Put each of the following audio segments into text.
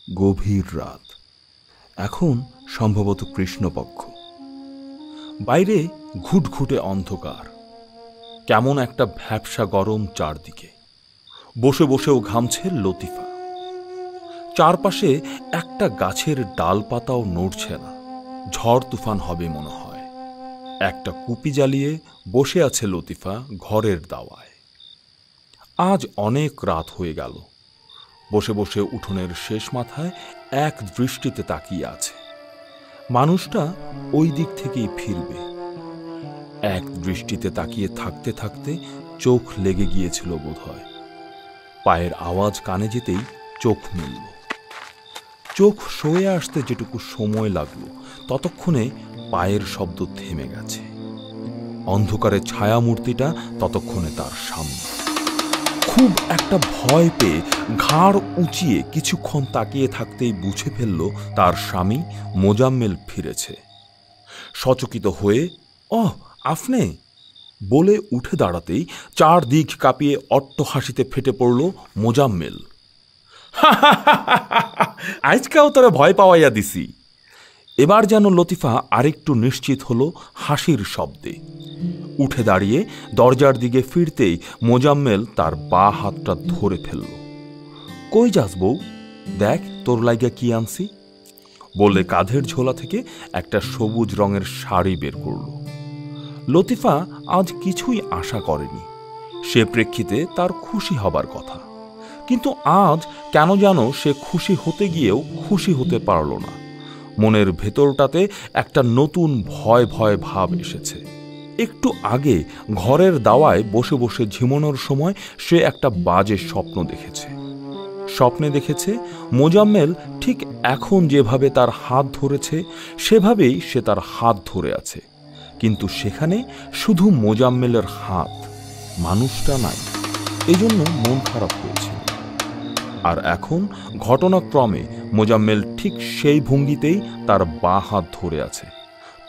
গভীর রাত, এখন সম্ভবত কৃষ্ণপক্ষ। বাইরে ঘুটঘুটে অন্ধকার, কেমন একটা ভ্যাপসা গরম চারদিকে। বসে বসেও ঘামছে লতিফা। চারপাশে একটা গাছের ডালপাতাও নড়ছে না, ঝড় তুফান হবে মনে হয়। একটা কুপি জ্বালিয়ে বসে আছে লতিফা ঘরের দাওয়ায়। আজ অনেক রাত হয়ে গেল। বসে বসে উঠোনের শেষ মাথায় এক দৃষ্টিতে তাকিয়ে আছে। মানুষটা ওই দিক থেকেই ফিরবে। এক দৃষ্টিতে তাকিয়ে থাকতে থাকতে চোখ লেগে গিয়েছিল বোধহয়। পায়ের আওয়াজ কানে যেতেই চোখ মেলল। চোখ সয়ে আসতে যেটুকু সময় লাগলো, ততক্ষণে পায়ের শব্দ থেমে গেছে। অন্ধকারের ছায়ামূর্তিটা ততক্ষণে তার সামনে। খুব একটা ভয় পেয়ে ঘাড় উঁচিয়ে কিছুক্ষণ তাকিয়ে থাকতেই বুঝে ফেলল তার স্বামী মোজাম্মেল ফিরেছে। সচকিত হয়ে আপনি বলে উঠে দাঁড়াতেই চারদিক কাঁপিয়ে অট্টহাসিতে ফেটে পড়ল মোজাম্মেল। আজকাও তোরে ভয় পাওয়াইয়া দিছি। এবার যেন লতিফা আরেকটু নিশ্চিত হলো হাসির শব্দে। উঠে দাঁড়িয়ে দরজার দিকে ফিরতেই মোজাম্মেল তার বা হাতটা ধরে ফেলল। কই যাস বউ, দেখ তোর লাইগা কি আনছি বলে কাঁধের ঝোলা থেকে একটা সবুজ রঙের শাড়ি বের করল। লতিফা আজ কিছুই আশা করেনি। সে প্রেক্ষিতে তার খুশি হবার কথা, কিন্তু আজ কেন যেন সে খুশি হতে গিয়েও খুশি হতে পারল না। মনের ভেতরটাতে একটা নতুন ভয় ভয় ভাব এসেছে। একটু আগে ঘরের দাওয়ায় বসে বসে ঝিমানোর সময় সে একটা বাজে স্বপ্ন দেখেছে। স্বপ্নে দেখেছে মোজাম্মেল ঠিক এখন যেভাবে তার হাত ধরেছে সেভাবেই সে তার হাত ধরে আছে, কিন্তু সেখানে শুধু মোজাম্মেলের হাত, মানুষটা নাই। এজন্য মন খারাপ হয়েছিল। আর এখন ঘটনাক্রমে মোজাম্মেল ঠিক সেই ভঙ্গিতেই তার বাঁ হাত ধরে আছে।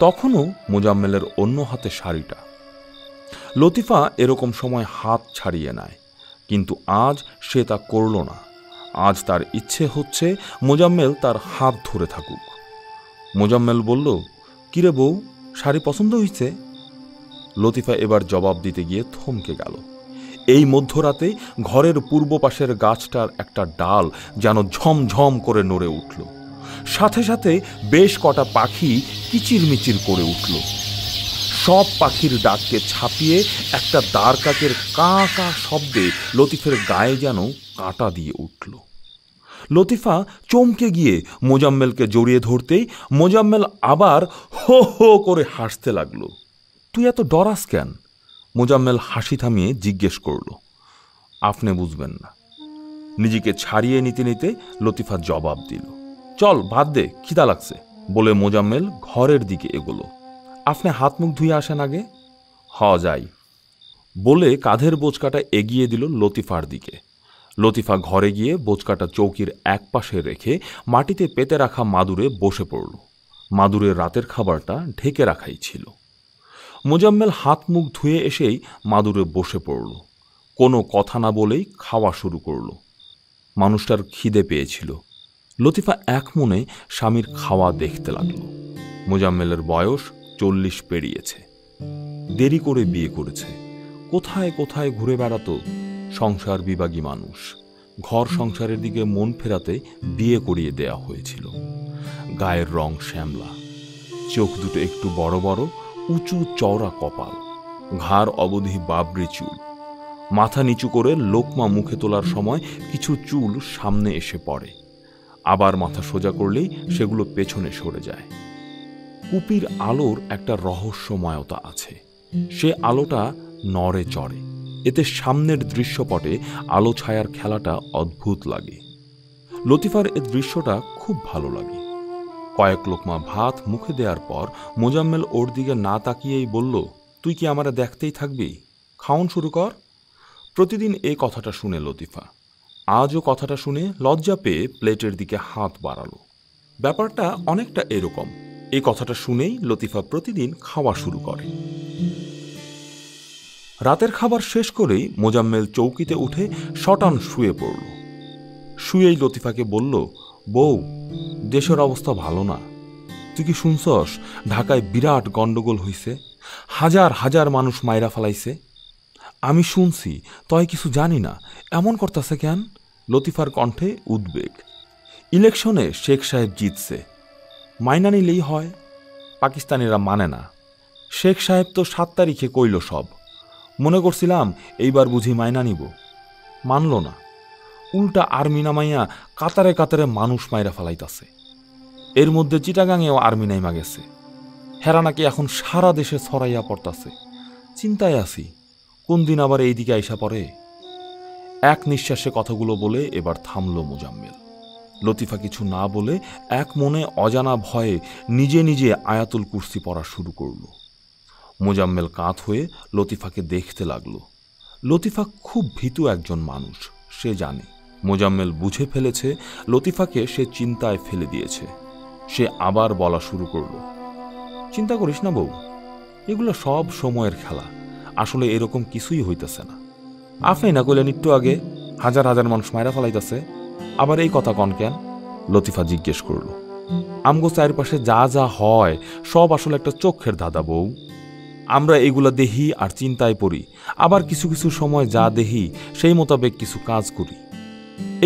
তখনও মোজাম্মেলের অন্য হাতে শাড়িটা। লতিফা এরকম সময় হাত ছাড়িয়ে নেয়, কিন্তু আজ সে তা করল না। আজ তার ইচ্ছে হচ্ছে মোজাম্মেল তার হাত ধরে থাকুক। মোজাম্মেল বলল, কিরে বউ, শাড়ি পছন্দ হয়েছে? লতিফা এবার জবাব দিতে গিয়ে থমকে গেল। এই মধ্যরাতে ঘরের পূর্ব পাশের গাছটার একটা ডাল যেন ঝমঝম করে নড়ে উঠল। সাথে সাথে বেশ কটা পাখি কিচিরমিচির করে উঠল। সব পাখির ডাককে ছাপিয়ে একটা দাঁড় কাকের কা কা শব্দে লতিফের গায়ে যেন কাঁটা দিয়ে উঠল। লতিফা চমকে গিয়ে মোজাম্মেলকে জড়িয়ে ধরতেই মোজাম্মেল আবার হো হো করে হাসতে লাগলো। তুই এত ডরাস কেন? মোজাম্মেল হাসি থামিয়ে জিজ্ঞেস করল। আপনি বুঝবেন না। নিজেকে ছাড়িয়ে নিতে নিতে লতিফা জবাব দিল, চল ভাত দে, খিদা লাগছে বলে মোজাম্মেল ঘরের দিকে এগোলো। আপনি হাত মুখ ধুয়ে আসেন আগে। যাই বলে কাঁধের বোঁচকাটা এগিয়ে দিল লতিফার দিকে। লতিফা ঘরে গিয়ে বোঁচকাটা চৌকির এক পাশে রেখে মাটিতে পেতে রাখা মাদুরে বসে পড়ল। মাদুরের রাতের খাবারটা ঢেকে রাখাই ছিল। মোজাম্মেল হাত মুখ ধুয়ে এসেই মাদুরে বসে পড়ল। কোনো কথা না বলেই খাওয়া শুরু করল। মানুষটার খিদে পেয়েছিল। লতিফা এক মনে স্বামীর খাওয়া দেখতে লাগল। মোজাম্মেলের বয়স 40 পেরিয়েছে। দেরি করে বিয়ে করেছে। কোথায় কোথায় ঘুরে বেড়াতো। সংসার বিভাগী মানুষ। ঘর সংসারের দিকে মন ফেরাতে বিয়ে করিয়ে দেয়া হয়েছিল। গায়ের রং শ্যামলা, চোখ দুটো একটু বড় বড়, উঁচু চওড়া কপাল, ঘাড় অবধি বাবরি চুল। মাথা নিচু করে লোকমা মুখে তোলার সময় কিছু চুল সামনে এসে পড়ে, আবার মাথা সোজা করলেই সেগুলো পেছনে সরে যায়। কুপির আলোর একটা রহস্যময়তা আছে। সে আলোটা নড়ে চড়ে। এতে সামনের দৃশ্যপটে আলো ছায়ার খেলাটা অদ্ভুত লাগে। লতিফার এ দৃশ্যটা খুব ভালো লাগে। কয়েক লোকমা ভাত মুখে দেওয়ার পর মোজাম্মেল ওর দিকে না তাকিয়েই বলল, তুই কি আমারে দেখতেই থাকবি? খাওন শুরু কর। প্রতিদিন এই কথাটা শুনে লতিফা। আজও কথাটা শুনে লজ্জা পেয়ে প্লেটের দিকে হাত বাড়ালো। ব্যাপারটা অনেকটা এরকম। এই কথাটা শুনেই লতিফা প্রতিদিন খাওয়া শুরু করে। রাতের খাবার শেষ করেই মোজাম্মেল চৌকিতে উঠে শটান শুয়ে পড়ল। শুয়েই লতিফাকে বলল, বউ, দেশের অবস্থা ভালো না। তুই কি শুনছস ঢাকায় বিরাট গন্ডগোল হইছে, হাজার হাজার মানুষ মাইরা ফেলাইছে? আমি শুনছি, তয় কিছু জানি না, এমন করতেছে কেন? লতিফার কণ্ঠে উদ্বেগ। ইলেকশনে শেখ সাহেব জিতছে, মাইনা নিলেই হয়। পাকিস্তানিরা মানে না। শেখ সাহেব তো 7 তারিখে কইল সব। মনে করছিলাম এইবার বুঝি মাইনা নিব, মানল না। উল্টা আর্মি নামাইয়া কাতারে কাতারে মানুষ মাইরা ফেলাইতাছে। এর মধ্যে চিটাগাঙেও আর্মি নাইমা গেছে। হেরা নাকি এখন সারা দেশে ছড়াইয়া পড়তাছে। চিন্তায় আছি, কোন দিন আবার এইদিকে আইসা পড়ে। এক নিঃশ্বাসে কথাগুলো বলে এবার থামল মোজাম্মেল। লতিফা কিছু না বলে এক মনে অজানা ভয়ে নিজে নিজে আয়াতুল কুরসি পড়া শুরু করল। মোজাম্মেল কাঁধ হয়ে লতিফাকে দেখতে লাগল। লতিফা খুব ভীতু একজন মানুষ, সে জানে। মোজাম্মেল বুঝে ফেলেছে লতিফাকে সে চিন্তায় ফেলে দিয়েছে। সে আবার বলা শুরু করল, চিন্তা করিস না বউ, এগুলো সব সময়ের খেলা। আসলে এরকম কিছুই হইতেছে না। আপনি না কইলেন একটু আগে হাজার হাজার মানুষ মাইরা ফেলাইতেছে, আবার এই কথা কন কেন? লতিফা জিজ্ঞেস করল। আমগো চারপাশে যা যা হয় সব আসলে একটা চোখের ধাঁধা বউ। আমরা এগুলা দেখি আর চিন্তায় পড়ি, আবার কিছু কিছু সময় যা দেখি সেই মোতাবেক কিছু কাজ করি।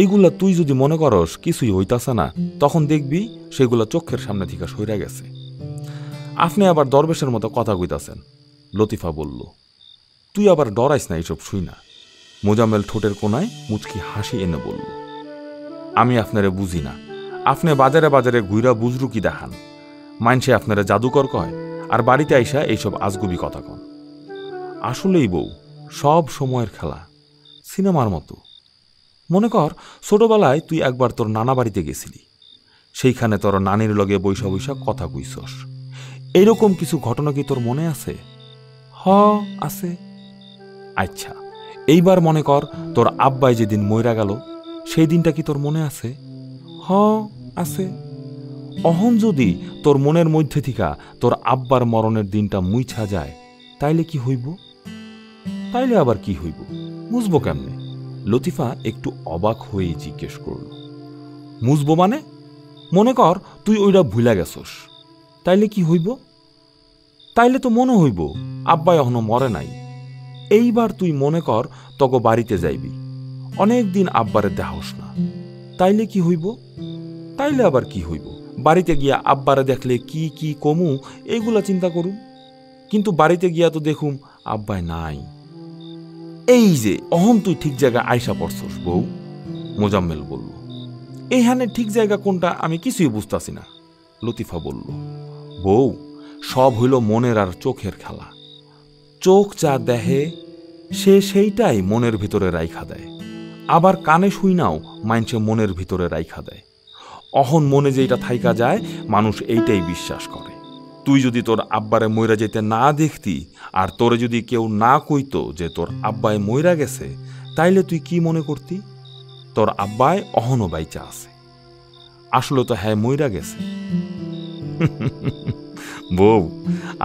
এইগুলা তুই যদি মনে করস কিছুই হইতাছে না, তখন দেখবি সেগুলা চোখের সামনে থেকে সইরা গেছে। আপনি আবার দরবেশের মতো কথা কইতাছেন, লতিফা বলল। তুই আবার ডরাইস না এইসব শুই না। মোজাম্মেল ঠোঁটের কোনায় মুচকি হাসি এনে বলল, আমি আপনারে বুঝি না। আপনি বাজারে বাজারে ঘুইরা বুজরুকি দেখান, মাইনসে আপনারা জাদুকর কয়, আর বাড়িতে আইসা এইসব আজগুবি কথা কন। আসলেই বউ, সব সময়ের খেলা, সিনেমার মতো। মনে কর ছোটবেলায় তুই একবার তোর নানা বাড়িতে গেছিলি, সেইখানে তোর নানির লগে বৈশা বৈশা কথা কইছস। এইরকম কিছু ঘটনা কি তোর মনে আছে? হ, আছে। আচ্ছা, এইবার মনে কর তোর আব্বাই যেদিন মইরা গেল, সেই দিনটা কি তোর মনে আছে? হ, আছে। অহন যদি তোর মনের মধ্যে থিকা তোর আব্বার মরণের দিনটা মুইছা যায়, তাইলে কি হইব? তাইলে আবার কি হইব, বুঝবো কেমনে? লতিফা একটু অবাক হয়ে জিজ্ঞেস করল। মুজবো মানে? মনে কর তুই ওইটা ভুলা গেছস, তাইলে কি হইব? তাইলে তো মনে হইব আব্বাই এখনো মরে নাই। এইবার তুই মনে কর তগো বাড়িতে যাইবি, অনেক দিন আব্বারে দেহস না, তাইলে কি হইব? তাইলে আবার কি হইব? বাড়িতে গিয়া আব্বারে দেখলে কি কি কমু এইগুলা চিন্তা করুম, কিন্তু বাড়িতে গিয়া তো দেখুম আব্বাই নাই। এই যে অহন তুই ঠিক জায়গা আইসা পড়ছস বউ, মোজাম্মেল বলল। এইখানে ঠিক জায়গা কোনটা আমি কিছুই বুঝতাছি না, লতিফা বলল। বউ, সব হইল মনের আর চোখের খেলা। চোখ যা দেহে সে সেইটাই মনের ভিতরে রাইখা দেয়, আবার কানে শুইনাও মাইনসে মনের ভিতরে রাইখা দেয়। অহন মনে যেটা থাইকা যায় মানুষ এইটাই বিশ্বাস করে। তুই যদি তোর আব্বারে মইরা যেতে না দেখতি, আর তোরে যদি কেউ না কইতো যে তোর আব্বায় মইরা গেছে, তাইলে তুই কি মনে করতি? তোর আব্বায় অহনো বাইচা আছে। আসলে তো হ্যাঁ মইরা গেছে। বউ,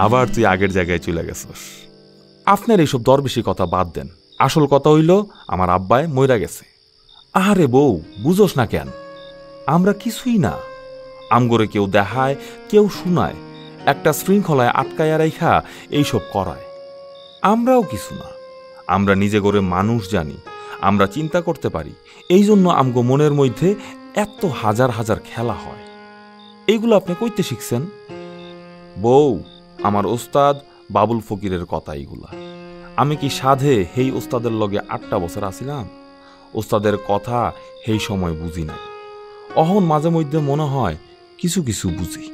আবার তুই আগের জায়গায় চলে গেছস। আপনার এইসব দরবেশি কথা বাদ দেন, আসল কথা হইল আমার আব্বায় মইরা গেছে। আরে বউ, বুঝোস না কেন? আমরা কিছুই না। আমগরে কেউ দেখায়, কেউ শুনায়, একটা শৃঙ্খলায় আটকায়া রাইখা এইসব করায়। আমরাও কিছু না। আমরা নিজে করে মানুষ জানি, আমরা চিন্তা করতে পারি, এই জন্য আমগো মনের মধ্যে এত হাজার হাজার খেলা হয়। এইগুলো আপনি কইতে শিখছেন? বউ, আমার ওস্তাদ বাবুল ফকিরের কথা এইগুলা। আমি কি সাধে হেই ওস্তাদের লগে 8টা বছর আছিলাম? ওস্তাদের কথা হেই সময় বুঝি নাই। অহন মাঝে মধ্যে মনে হয় কিছু কিছু বুঝি।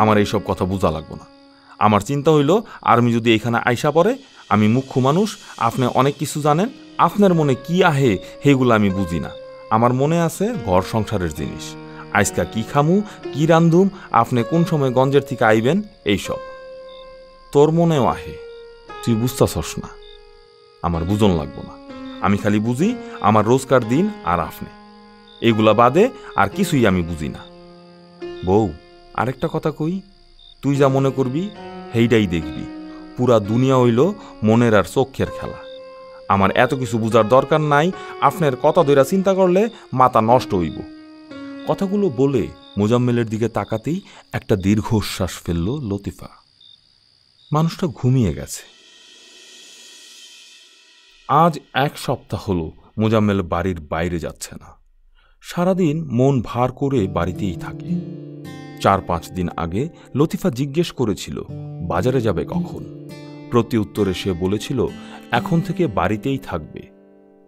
আমার এইসব কথা বুঝা লাগবো না। আমার চিন্তা হইল আর্মি যদি এখানে আইসা পড়ে, আমি মুখ্য মানুষ, আপনি অনেক কিছু জানেন, আপনার মনে কি আহে হেগুলো আমি বুঝি না। আমার মনে আছে ঘর সংসারের জিনিস, আজকা কি খামু, কি রান্ধুম, আপনি কোন সময় গঞ্জের থেকে আইবেন, এইসব তোর মনেও আহে। তুই বুঝতাছস না, আমার বুঝন লাগবো না। আমি খালি বুঝি আমার রোজকার দিন আর আপনি, এগুলা বাদে আর কিছুই আমি বুঝি না। বউ, আরেকটা কথা কই, তুই যা মনে করবি হেইটাই দেখবি। পুরা দুনিয়া হইল মনের আর চোখের খেলা। আমার এত কিছু বুঝার দরকার নাই। আপনার কথা ধইরা চিন্তা করলে মাথা নষ্ট হইব। কথাগুলো বলে মোজাম্মেলের দিকে তাকাতেই একটা দীর্ঘশ্বাস ফেলল লতিফা। মানুষটা ঘুমিয়ে গেছে। আজ 1 সপ্তাহ হলো মোজাম্মেল বাড়ির বাইরে যাচ্ছে না। সারাদিন মন ভার করে বাড়িতেই থাকে। 4-5 দিন আগে লতিফা জিজ্ঞেস করেছিল বাজারে যাবে কখন। প্রতি উত্তরে সে বলেছিল এখন থেকে বাড়িতেই থাকবে।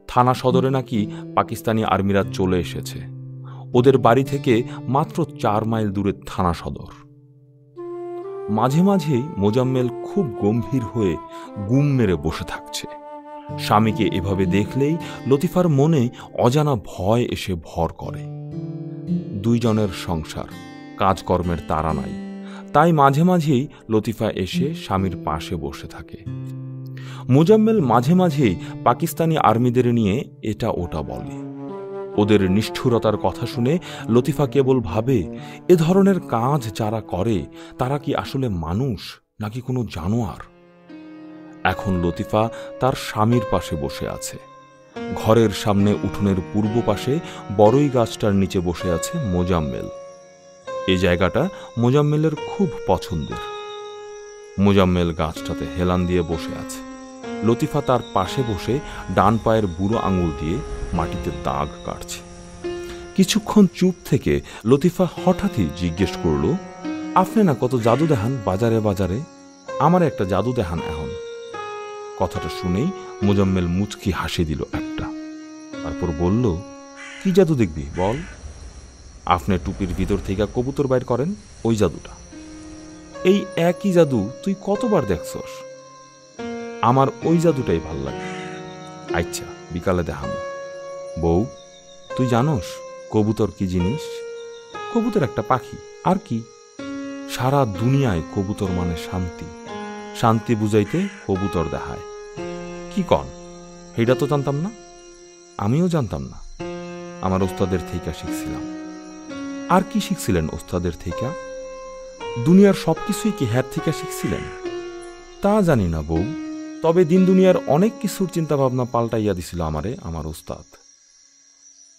থানা সদরে নাকি পাকিস্তানি আর্মিরা চলে এসেছে। ওদের বাড়ি থেকে মাত্র 4 মাইল দূরে থানা সদর। মাঝে মাঝেই মোজাম্মেল খুব গম্ভীর হয়ে গুম মেরে বসে থাকছে। স্বামীকে এভাবে দেখলেই লতিফার মনে অজানা ভয় এসে ভর করে। 2 জনের সংসার, কাজকর্মের তাড়া নাই, তাই মাঝে মাঝেই লতিফা এসে স্বামীর পাশে বসে থাকে। মোজাম্মেল মাঝে মাঝেই পাকিস্তানি আর্মিদের নিয়ে এটা ওটা বলে। ওদের নিষ্ঠুরতার কথা শুনে লতিফা কেবল ভাবে এ ধরনের কাজ যারা করে তারা কি আসলে মানুষ নাকি কোনো জানোয়ার। এখন লতিফা তার স্বামীর পাশে বসে আছে। ঘরের সামনে উঠোনের পূর্ব পাশে বড়ই গাছটার নিচে বসে আছে মোজাম্মেল। এই জায়গাটা মোজাম্মেলের খুব পছন্দের। মোজাম্মেল গাছটাতে হেলান দিয়ে বসে আছে। লতিফা তার পাশে বসে ডান পায়ের বুড়ো আঙুল দিয়ে মাটিতে দাগ কাটছে। কিছুক্ষণ চুপ থেকে লতিফা হঠাৎই জিজ্ঞেস করল, আপনি না কত জাদু দেখান বাজারে বাজারে, আমার একটা জাদু দেখান এখন। কথাটা শুনেই মোজাম্মেল মুচকি হাসি দিল একটা। তারপর বলল, কি জাদু দেখবি বল। আপনি টুপির ভিতর থেকে কবুতর বাইর করেন, ওই জাদুটা। এই একই জাদু তুই কতবার দেখছস? আমার ওই জাদুটাই ভাল লাগে। আচ্ছা, বিকালে দেখাবো। বউ, তুই জানোস কবুতর কি জিনিস? কবুতর একটা পাখি, আর কি। সারা দুনিয়ায় কবুতর মানে শান্তি। শান্তি বুঝাইতে কবুতর দেখায়। কি কন, এইটা তো জানতাম না। আমিও জানতাম না, আমার ওস্তাদের থেকে শিখছিলাম। আর কি শিখছিলেন ওস্তাদের থেকে? দুনিয়ার সবকিছুই কি হ্যার থেকে শিখছিলেন? তা জানি না বউ, তবে দিন দুনিয়ার অনেক কিছুর চিন্তা ভাবনা পাল্টাইয়া দিছিল আমারে আমার ওস্তাদ।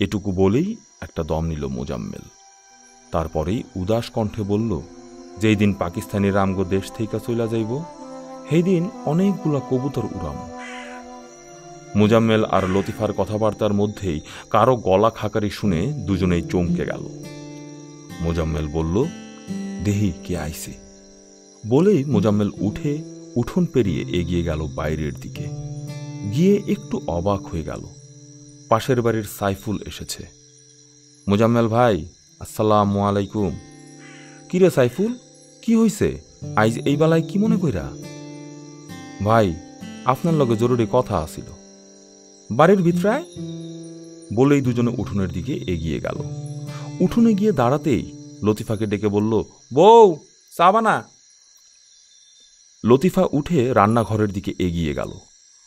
এটুকু বলেই একটা দম নিল মোজাম্মেল। তারপরেই উদাস কণ্ঠে বলল, যেই দিন পাকিস্তানি রামগো দেশ থেকে চইলা যাইব সেই দিন অনেকগুলা কবুতর উড়াম। মোজাম্মেল আর লতিফার কথাবার্তার মধ্যেই কারো গলা খাকারি শুনে দুজনেই চমকে গেল। মোজাম্মেল বলল, দেহি কে আইছে। বলেই মোজাম্মেল উঠে উঠোন পেরিয়ে এগিয়ে গেল বাইরের দিকে। গিয়ে একটু অবাক হয়ে গেল, পাশের বাড়ির সাইফুল এসেছে। মোজাম্মেল ভাই, আসসালামু আলাইকুম। কিরে সাইফুল, কি হইছে আইজ এই বেলায় কি মনে কইরা? ভাই, আপনার লগে জরুরি কথা আছিল। বাড়ির ভিতরায় বলেই দুজনে উঠোনের দিকে এগিয়ে গেল। উঠোনে গিয়ে দাঁড়াতেই লতিফাকে ডেকে বলল, বউ, চা বানা। লতিফা উঠে রান্নাঘরের দিকে এগিয়ে গেল।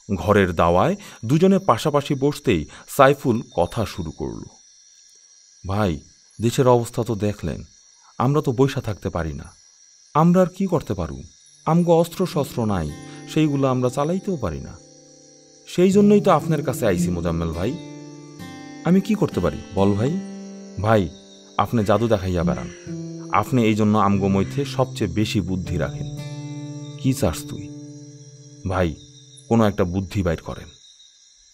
ঘরের দাওয়ায় দুজনে পাশাপাশি বসতেই সাইফুল কথা শুরু করল। ভাই, দেশের অবস্থা তো দেখলেন, আমরা তো বইসা থাকতে পারি না। আমরা আর কি করতে পারু? আমগো অস্ত্র শস্ত্র নাই, সেইগুলো আমরা চালাইতেও পারি না। সেই জন্যই তো আপনার কাছে আইছি মোজাম্মেল ভাই। আমি কি করতে পারি বল ভাই? ভাই, আপনি জাদু দেখাইয়া বেড়ান। আপনি এই জন্য আমগো মধ্যে সবচেয়ে বেশি বুদ্ধি রাখেন। কি চাস তুই? ভাই, কোনো একটা বুদ্ধি বাইর করেন।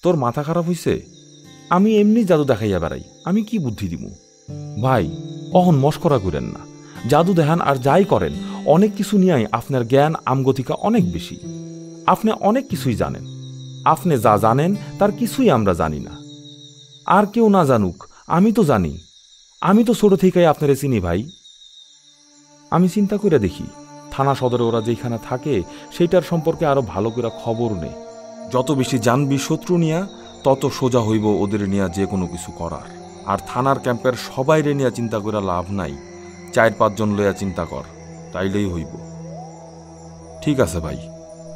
তোর মাথা খারাপ হইছে? আমি এমনি জাদু দেখাইয়া বেড়াই, আমি কি বুদ্ধি দিব? ভাই, অহন মস্করা করেন না। জাদু দেখান আর যাই করেন, অনেক কিছু নিয়েই আপনার জ্ঞান আমগতিকা অনেক বেশি। আপনি অনেক কিছুই জানেন। আপনি যা জানেন তার কিছুই আমরা জানি না। আর কেউ না জানুক, আমি তো জানি। আমি তো ছোট থেকেই আপনারে চিনি ভাই। আমি চিন্তা করে দেখি, থানা সদরে ওরা যেখানে থাকে সেইটার সম্পর্কে আরো ভালো করে খবর নেই। যত বেশি জানবি শত্রু নিয়া, তত সোজা হইব ওদের নিয়া যে কোনো কিছু করার। আর থানার ক্যাম্পের সবাইরে নিয়া চিন্তা করে লাভ নাই। 4-5 জন লইয়া চিন্তা কর, তাইলেই হইব। ঠিক আছে ভাই,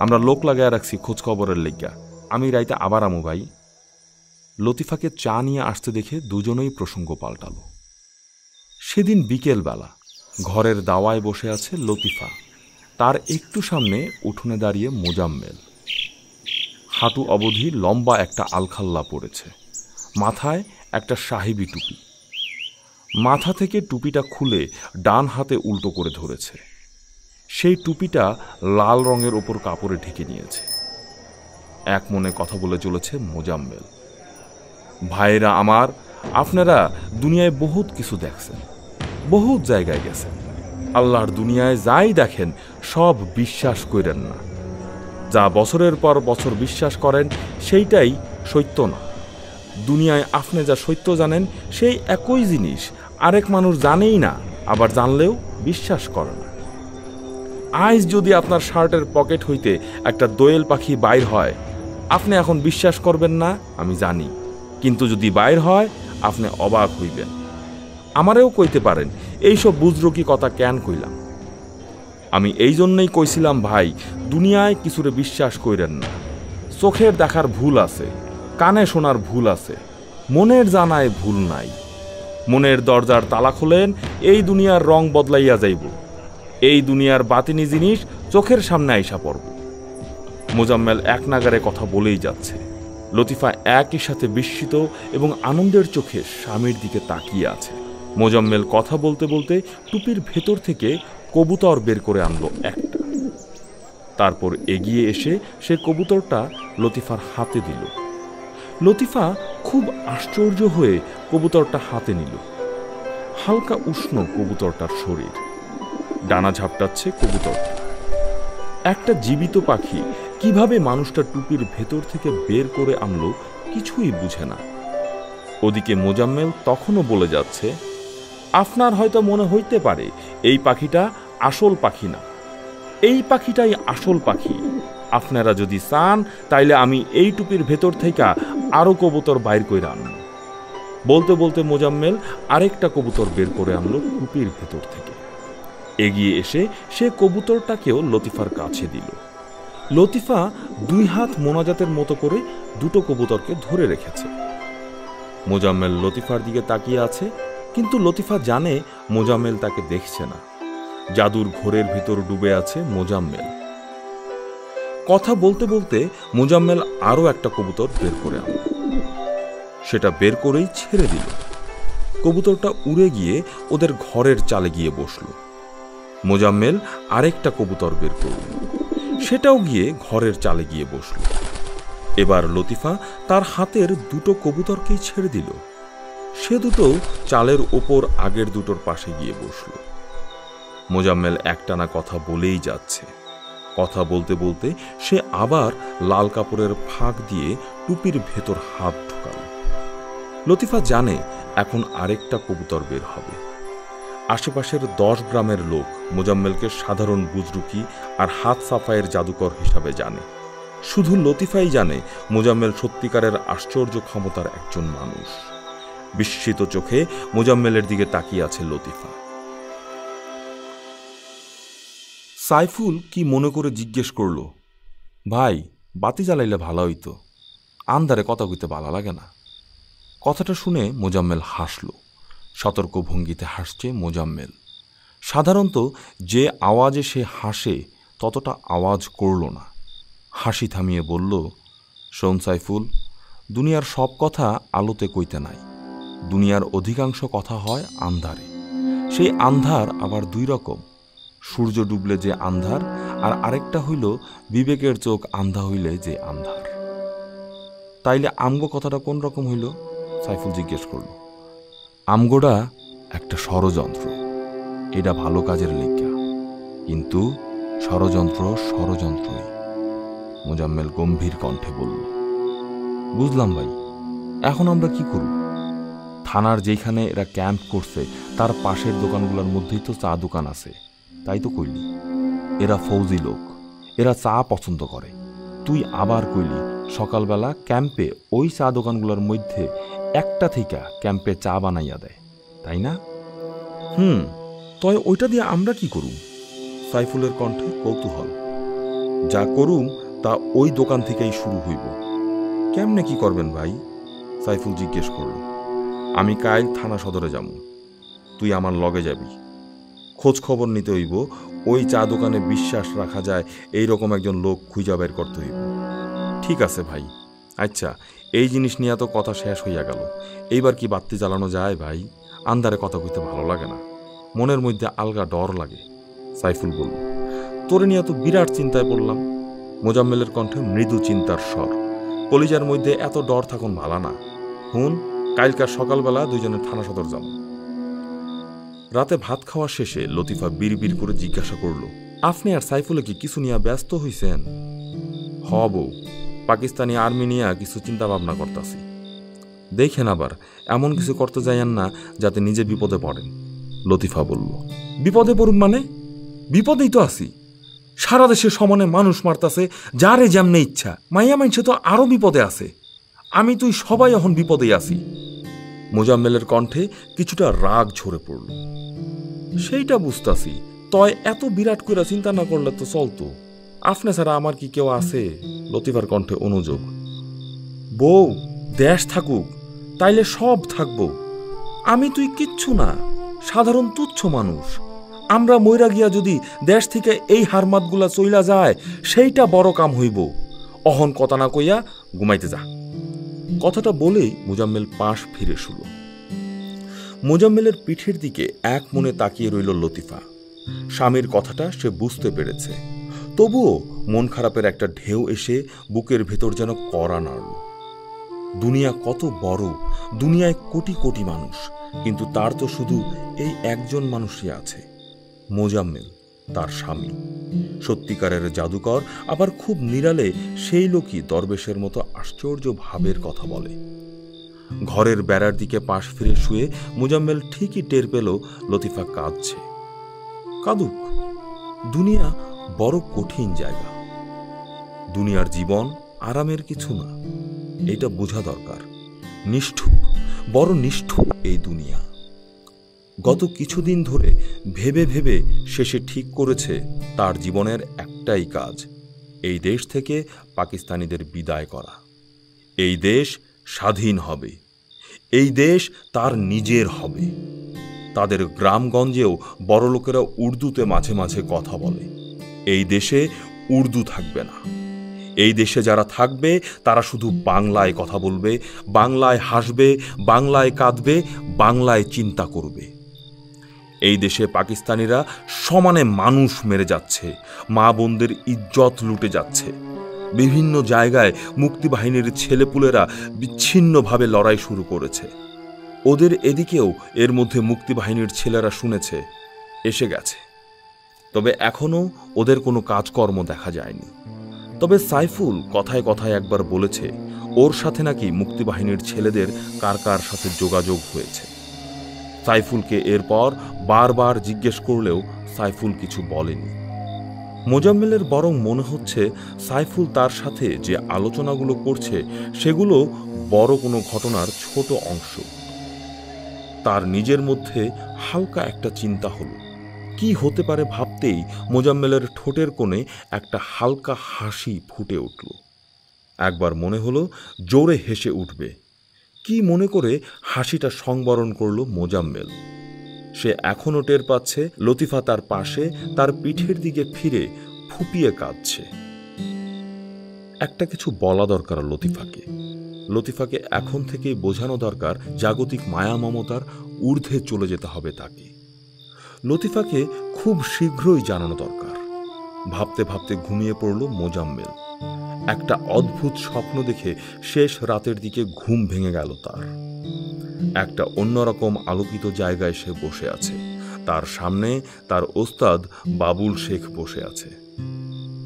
আমরা লোক লাগাইয়া রাখছি খোঁজ খবরের লেগা। আমি রাইতে আবার আমু ভাই। লতিফাকে চা নিয়ে আসতে দেখে দুজনেই প্রসঙ্গ পাল্টাল। সেদিন বিকেলবেলা ঘরের দাওয়ায় বসে আছে লতিফা। তার একটু সামনে উঠোনে দাঁড়িয়ে মোজাম্মেল। হাঁটু অবধি লম্বা একটা আলখাল্লা পড়েছে, মাথায় একটা সাহেবি টুপি। মাথা থেকে টুপিটা খুলে ডান হাতে উল্টো করে ধরেছে। সেই টুপিটা লাল রঙের ওপর কাপড়ে ঢেকে নিয়েছে। এক মনে কথা বলে চলেছে মোজাম্মেল। ভাইরা আমার, আপনারা দুনিয়ায় বহুত কিছু দেখছেন, বহুত জায়গায় গেছেন। আল্লাহর দুনিয়ায় যাই দেখেন সব বিশ্বাস করেন না। যা বছরের পর বছর বিশ্বাস করেন সেইটাই সত্য না। দুনিয়ায় আপনি যা সত্য জানেন সেই একই জিনিস আরেক মানুষ জানেই না, আবার জানলেও বিশ্বাস করে না। আজ যদি আপনার শার্টের পকেট হইতে একটা দোয়েল পাখি বাইর হয়, আপনি এখন বিশ্বাস করবেন না আমি জানি, কিন্তু যদি বাইর হয় আপনি অবাক হইবেন। আমারেও কইতে পারেন এইসব বুজরুকি কথা কেন কইলাম। আমি এই জন্যই কইছিলাম ভাই, দুনিয়ায় কিছুরে বিশ্বাস কইরেন না। চোখের দেখার ভুল আছে, কানে শোনার ভুল আছে, মনের জানায় ভুল নাই। মনের দরজার তালা খোলেন, এই দুনিয়ার রং বদলাইয়া যাইব। এই দুনিয়ার বাতিনি জিনিস চোখের সামনে আইসা পড়ব। মোজাম্মেল এক নাগারে কথা বলেই যাচ্ছে। লতিফা একই সাথে বিস্মিত এবং আনন্দের চোখে স্বামীর দিকে তাকিয়ে আছে। মোজাম্মেল কথা বলতে বলতে টুপির ভেতর থেকে কবুতর বের করে আনলো একটা। তারপর এগিয়ে এসে সে কবুতরটা লতিফার হাতে দিল। লতিফা খুব আশ্চর্য হয়ে কবুতরটা হাতে নিল। হালকা উষ্ণ কবুতরটার শরীর, ডানা ঝাপটাচ্ছে কবুতরটা। একটা জীবিত পাখি কিভাবে মানুষটা টুপির ভেতর থেকে বের করে আনলো কিছুই বুঝে না। ওদিকে মোজাম্মেল তখনও বলে যাচ্ছে, আপনার হয়তো মনে হইতে পারে এই পাখিটা আসল পাখি না, এই পাখিটাই আসল পাখি। আপনারা যদি চান তাইলে আমি এই টুপির ভেতর থেকে আরো কবুতর বাইর করে আনব। বলতে বলতে মোজাম্মেল আরেকটা কবুতর বের করে আনলো টুপির ভেতর থেকে। এগিয়ে এসে সে কবুতরটাকেও লতিফার কাছে দিল। লতিফা দুই হাত মোনাজাতের মতো করে দুটো কবুতরকে ধরে রেখেছে। মোজাম্মেল লতিফার দিকে তাকিয়ে আছে, কিন্তু লতিফা জানে মোজাম্মেল তাকে দেখছে না। জাদুর ঘোরের ভিতর ডুবে আছে মোজাম্মেল। কথা বলতে বলতে মোজাম্মেল আরো একটা কবুতর বের করে আনল। সেটা বের করেই ছেড়ে দিল। কবুতরটা উড়ে গিয়ে ওদের ঘরের চালে গিয়ে বসল। মোজাম্মেল আরেকটা কবুতর বের করল, সেটাও গিয়ে ঘরের চালে গিয়ে বসল। এবার লতিফা তার হাতের দুটো কবুতরকেই ছেড়ে দিল। সে দুটো চালের ওপর আগের দুটোর পাশে গিয়ে বসল। মোজাম্মেল একটানা কথা বলেই যাচ্ছে। কথা বলতে বলতে সে আবার লাল কাপড়ের ফাঁক দিয়ে টুপির ভেতর হাত ঢুকাল। লতিফা জানে এখন আরেকটা কবুতর বের হবে। আশেপাশের 10 গ্রামের লোক মোজাম্মেলকে সাধারণ বুজরুকি আর হাত সাফাইয়ের জাদুকর হিসাবে জানে। শুধু লতিফাই জানে মোজাম্মেল সত্যিকারের আশ্চর্য ক্ষমতার একজন মানুষ। বিস্মিত চোখে মোজাম্মেলের দিকে তাকিয়ে আছে লতিফা। সাইফুল কি মনে করে জিজ্ঞেস করল, ভাই বাতি জ্বালাইলে ভালো হইতো, আন্ধারে কথা কইতে ভালো লাগে না। কথাটা শুনে মোজাম্মেল হাসল। সতর্ক ভঙ্গিতে হাসছে মোজাম্মেল। সাধারণত যে আওয়াজে সে হাসে ততটা আওয়াজ করল না। হাসি থামিয়ে বলল, শোন সাইফুল, দুনিয়ার সব কথা আলোতে কইতে নাই। দুনিয়ার অধিকাংশ কথা হয় আন্ধারে। সেই আন্ধার আবার দুই রকম। সূর্য ডুবলে যে আন্ধার, আর আরেকটা হইল বিবেকের চোখ আন্ধা হইলে যে আন্ধার। তাইলে আমগো কথাটা কোন রকম হইল? সাইফুল জিজ্ঞেস করল। আমগোটা একটা ষড়যন্ত্র, এটা ভালো কাজের লেখা, কিন্তু ষড়যন্ত্র ষড়যন্ত্রই। মোজাম্মেল গম্ভীর কণ্ঠে বলল, বুঝলাম ভাই, এখন আমরা কি করব? থানার যেখানে এরা ক্যাম্প করছে তার পাশের দোকানগুলোর মধ্যেই তো চা দোকান আছে, তাই তো কইলি। এরা ফৌজি লোক, এরা চা পছন্দ করে। তুই আবার কইলি সকালবেলা ক্যাম্পে ওই চা দোকানগুলোর মধ্যে একটা থেকে ক্যাম্পে চা বানাইয়া দেয়, তাই না? তয় ওইটা দিয়ে আমরা কি করুম? সাইফুলের কণ্ঠে কৌতূহল। যা করুম তা ওই দোকান থেকেই শুরু হইব। কেমনে কি করবেন ভাই? সাইফুল জিজ্ঞেস করল। আমি কাল থানা সদরে যাবো, তুই আমার লগে যাবি। খোঁজ খবর নিতে হইব ওই চা দোকানে বিশ্বাস রাখা যায় এই রকম একজন লোক খুঁজা বের করতে হইব। ঠিক আছে ভাই, আচ্ছা এই জিনিস নিয়ে তো কথা শেষ হইয়া গেল, এইবার কি বাতি জ্বালানো যায় ভাই? আন্ধারে কথা কইতে ভালো লাগে না, মনের মধ্যে আলগা ডর লাগে। সাইফুল বলল, তোরে নিয়ে তো বিরাট চিন্তায় পড়লাম। মোজাম্মেলের কণ্ঠে মৃদু চিন্তার স্বর। কলিজার মধ্যে এত ডর থাকুন ভালা না। হুন, কালকার সকালবেলা দুইজনে থানা সদর যাব। রাতে ভাত খাওয়া শেষে লতিফা বিড়বিড় করে জিজ্ঞাসা করল, আপনি আর সাইফুলে কি কিছু নিয়ে ব্যস্ত হইছেন? হ বউ, পাকিস্তানি আর্মি নিয়ে কিছু চিন্তা ভাবনা করতেছি। দেখেন আবার এমন কিছু করতে যাইয়েন না যাতে নিজে বিপদে পড়েন। লতিফা বলল, বিপদে পড়ুন মানে? বিপদেই তো আছি। সারা দেশে সমানে মানুষ মারতাছে, যারে যেমনে ইচ্ছা। মাইয়া মাইনসে তো আরো বিপদে আছে। আমি তুই সবাই এখন বিপদেই আছি। মোজাম্মেলের কণ্ঠে কিছুটা রাগ ঝরে পড়ল। সেইটা বুঝতাছি, তয় এত বিরাট কইরা চিন্তা না করলে তো চলতো। আপনি ছাড়া আমার কি কেউ আছে? লতিফার কণ্ঠে অনুযোগ। বউ, দেশ থাকুক, তাইলে সব থাকবো। আমি তুই কিচ্ছু না, সাধারণ তুচ্ছ মানুষ। আমরা মইরা গিয়া যদি দেশ থেকে এই হারমাতগুলা চইলা যায়, সেইটা বড় কাম হইব। অহন কথা না কইয়া ঘুমাইতে যা। কথাটা বলেই মোজাম্মেল পাশ ফিরে শুল। মোজাম্মেলের পিঠের দিকে এক মনে তাকিয়ে রইল লতিফা। স্বামীর কথাটা সে বুঝতে পেরেছে, তবুও মন খারাপের একটা ঢেউ এসে বুকের ভেতর যেন কড়া নাড়ল। দুনিয়া কত বড়, দুনিয়ায় কোটি কোটি মানুষ, কিন্তু তার তো শুধু এই একজন মানুষই আছে, মোজাম্মেল, তার স্বামী। সত্যিকারের জাদুকর, আবার খুব নিরালে সেই লোকই দরবেশের মতো আশ্চর্য ভাবের কথা বলে। ঘরের বেড়ার দিকে পাশ ফিরে শুয়ে মোজাম্মেল ঠিকই টের পেল লতিফা কাঁদছে। কাঁদুক, দুনিয়া বড় কঠিন জায়গা। দুনিয়ার জীবন আরামের কিছু না, এটা বোঝা দরকার। নিষ্ঠুর, বড় নিষ্ঠুর এই দুনিয়া। গত কিছুদিন ধরে ভেবে ভেবে শেষে ঠিক করেছে তার জীবনের একটাই কাজ, এই দেশ থেকে পাকিস্তানিদের বিদায় করা। এই দেশ স্বাধীন হবে, এই দেশ তার নিজের হবে। তাদের গ্রামগঞ্জেও বড়লোকেরা উর্দুতে মাঝে মাঝে কথা বলে। এই দেশে উর্দু থাকবে না। এই দেশে যারা থাকবে তারা শুধু বাংলায় কথা বলবে, বাংলায় হাসবে, বাংলায় কাঁদবে, বাংলায় চিন্তা করবে। এই দেশে পাকিস্তানিরা সমানে মানুষ মেরে যাচ্ছে, মা বোনদের ইজ্জত লুটে যাচ্ছে। বিভিন্ন জায়গায় মুক্তিবাহিনীর ছেলেপুলেরা বিচ্ছিন্নভাবে লড়াই শুরু করেছে। ওদের এদিকেও এর মধ্যে মুক্তিবাহিনীর ছেলেরা শুনেছে, এসে গেছে। তবে এখনও ওদের কোনো কাজকর্ম দেখা যায়নি। তবে সাইফুল কথায় কথায় একবার বলেছে ওর সাথে নাকি মুক্তিবাহিনীর ছেলেদের কার কার সাথে যোগাযোগ হয়েছে। সাইফুলকে এরপর বারবার জিজ্ঞেস করলেও সাইফুল কিছু বলেনি। মোজাম্মেলের বরং মনে হচ্ছে সাইফুল তার সাথে যে আলোচনাগুলো করছে সেগুলো বড় কোনো ঘটনার ছোট অংশ। তার নিজের মধ্যে হালকা একটা চিন্তা হলো, কি হতে পারে ভাবতেই মোজাম্মেলের ঠোঁটের কোণে একটা হালকা হাসি ফুটে উঠল। একবার মনে হলো জোরে হেসে উঠবে। কি মনে করে হাসিটা সংবরণ করল মোজাম্মেল। সে এখনও টের পাচ্ছে লতিফা তার পাশে তার পিঠের দিকে ফিরে ফুপিয়ে কাঁদছে। একটা কিছু বলা দরকার লতিফাকে। লতিফাকে এখন থেকেই বোঝানো দরকার জাগতিক মায়া মমতার ঊর্ধ্বে চলে যেতে হবে তাকে। লতিফাকে খুব শীঘ্রই জানানো দরকার। ভাবতে ভাবতে ঘুমিয়ে পড়ল মোজাম্মেল। একটা অদ্ভুত স্বপ্ন দেখে শেষ রাতের দিকে ঘুম ভেঙে গেল তার। একটা অন্যরকম আলোকিত জায়গায় সে বসে আছে। তার সামনে তার ওস্তাদ বাবুল শেখ বসে আছে।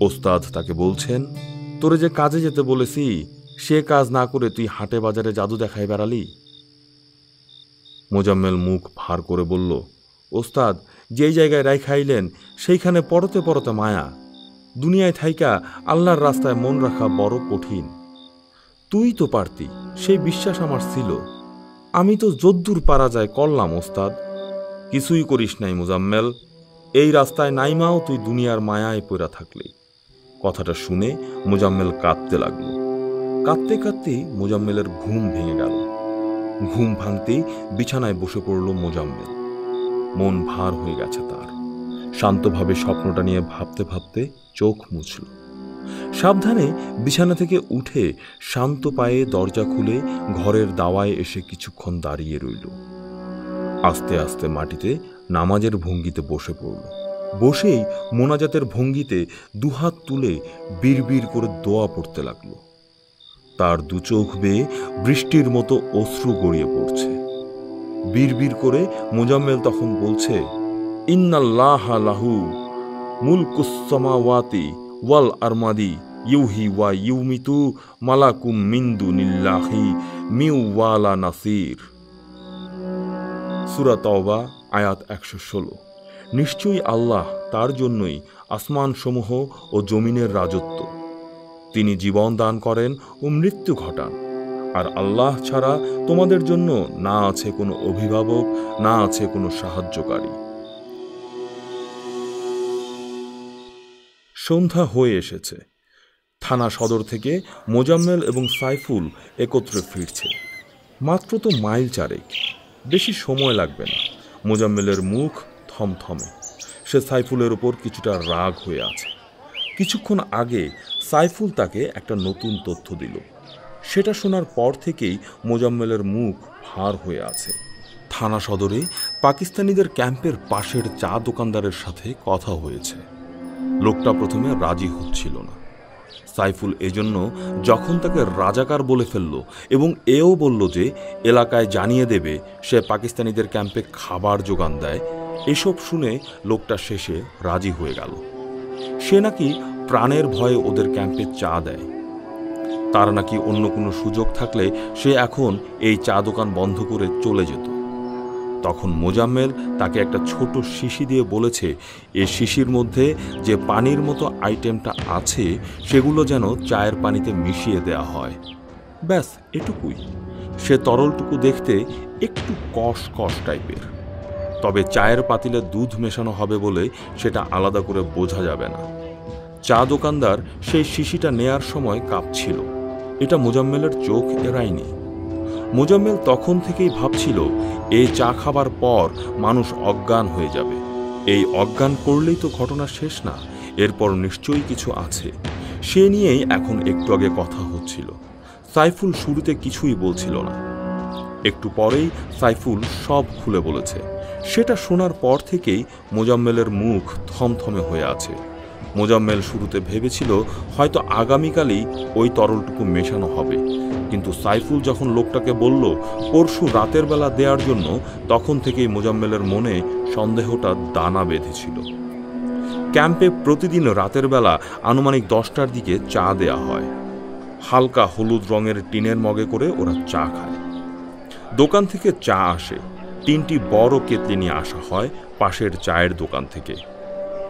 ওস্তাদ তাকে বলছেন, তোরে যে কাজে যেতে বলেছি সে কাজ না করে তুই হাটে বাজারে জাদু দেখায় বেড়ালি। মোজাম্মেল মুখ ভার করে বলল, ওস্তাদ, যেই জায়গায় রাই খাইলেন সেইখানে পরতে পরতে মায়া। দুনিয়ায় থাইকা আল্লাহর রাস্তায় মন রাখা বড় কঠিন। তুই তো পারতি, সেই বিশ্বাস আমার ছিল। আমি তো যদ্দূর পারা যায় করলাম ওস্তাদ। কিছুই করিস নাই মোজাম্মেল, এই রাস্তায় নাইমাও তুই দুনিয়ার মায়ায় পড়া থাকলি। কথাটা শুনে মোজাম্মেল কাঁদতে লাগলো। কাঁদতে কাঁদতেই মোজাম্মেলের ঘুম ভেঙে গেল। ঘুম ভাঙতেই বিছানায় বসে পড়ল মোজাম্মেল। মন ভার হয়ে গেছে তার। শান্তভাবে স্বপ্নটা নিয়ে ভাবতে ভাবতে চোখ মুছল। সাবধানে বিছানা থেকে উঠে শান্ত পায়ে দরজা খুলে ঘরের দাওয়ায় এসে কিছুক্ষণ দাঁড়িয়ে রইল। আস্তে আস্তে মাটিতে নামাজের ভঙ্গিতে বসে পড়ল। বসেই মোনাজাতের ভঙ্গিতে দুহাত তুলে বিড়বিড় করে দোয়া পড়তে লাগল। তার দু চোখ বেয়ে বৃষ্টির মতো অশ্রু গড়িয়ে পড়ছে। বিড়বিড় করে মোজাম্মেল তখন বলছে, ইন্নাল্লাহা লাহু মুলকুস সামাওয়াতি ওয়াল আরমাদি ইউহি ওয়া ইউমিতু মালাকুম মিন দুনিল্লাহি মিউ ওয়ালা নাসির। সূরা তাওবা আয়াত 116। নিশ্চয়ই আল্লাহ, তার জন্যই আসমানসমূহ ও জমিনের রাজত্ব। তিনি জীবন দান করেন ও মৃত্যু ঘটান, আর আল্লাহ ছাড়া তোমাদের জন্য না আছে কোনো অভিভাবক, না আছে কোনো সাহায্যকারী। সন্ধ্যা হয়ে এসেছে। থানা সদর থেকে মোজাম্মেল এবং সাইফুল একত্রে ফিরছে। মাত্র তো মাইল চারেক, বেশি সময় লাগবে না। মোজাম্মেলের মুখ থমথমে। সে সাইফুলের ওপর কিছুটা রাগ হয়ে আছে। কিছুক্ষণ আগে সাইফুল তাকে একটা নতুন তথ্য দিল। সেটা শোনার পর থেকেই মোজাম্মেলের মুখ ভার হয়ে আছে। থানা সদরে পাকিস্তানিদের ক্যাম্পের পাশের চা দোকানদারের সাথে কথা হয়েছে। লোকটা প্রথমে রাজি হচ্ছিল না। সাইফুল এজন্য যখন তাকে রাজাকার বলে ফেলল এবং এও বলল যে এলাকায় জানিয়ে দেবে সে পাকিস্তানিদের ক্যাম্পে খাবার যোগান দেয়, এসব শুনে লোকটা শেষে রাজি হয়ে গেল। সে নাকি প্রাণের ভয়ে ওদের ক্যাম্পে চা দেয়। তার নাকি অন্য কোনো সুযোগ থাকলে সে এখন এই চা দোকান বন্ধ করে চলে যেত। তখন মোজাম্মেল তাকে একটা ছোট শিশি দিয়ে বলেছে এই শিশির মধ্যে যে পানির মতো আইটেমটা আছে সেগুলো যেন চায়ের পানিতে মিশিয়ে দেয়া হয়। ব্যাস এটুকুই। সে তরলটুকু দেখতে একটু কষ কষ টাইপের, তবে চায়ের পাতিলে দুধ মেশানো হবে বলে সেটা আলাদা করে বোঝা যাবে না। চা দোকানদার সেই শিশিটা নেয়ার সময় কাঁপছিল। এটা মোজাম্মেলের চোখ এড়ায়নি। মোজাম্মেল তখন থেকেই ভাবছিল এই চা খাবার পর মানুষ অজ্ঞান হয়ে যাবে। এই অজ্ঞান করলেই তো ঘটনা শেষ না, এরপর নিশ্চয়ই কিছু আছে। সে নিয়েই এখন একটু আগে কথা হচ্ছিল। সাইফুল শুরুতে কিছুই বলছিল না। একটু পরেই সাইফুল সব খুলে বলেছে। সেটা শোনার পর থেকেই মোজাম্মেলের মুখ থমথমে হয়ে আছে। মোজাম্মেল শুরুতে ভেবেছিল হয়তো আগামীকালই ওই তরলটুকু মেশানো হবে, কিন্তু সাইফুল যখন লোকটাকে বলল পরশু রাতের বেলা দেওয়ার জন্য, তখন থেকেই মোজাম্মেলের মনে সন্দেহটা দানা বেঁধেছিল। ক্যাম্পে প্রতিদিন রাতের বেলা আনুমানিক 10টার দিকে চা দেয়া হয়। হালকা হলুদ রঙের টিনের মগে করে ওরা চা খায়। দোকান থেকে চা আসে। 3টি বড় কেতলি নিয়ে আসা হয় পাশের চায়ের দোকান থেকে।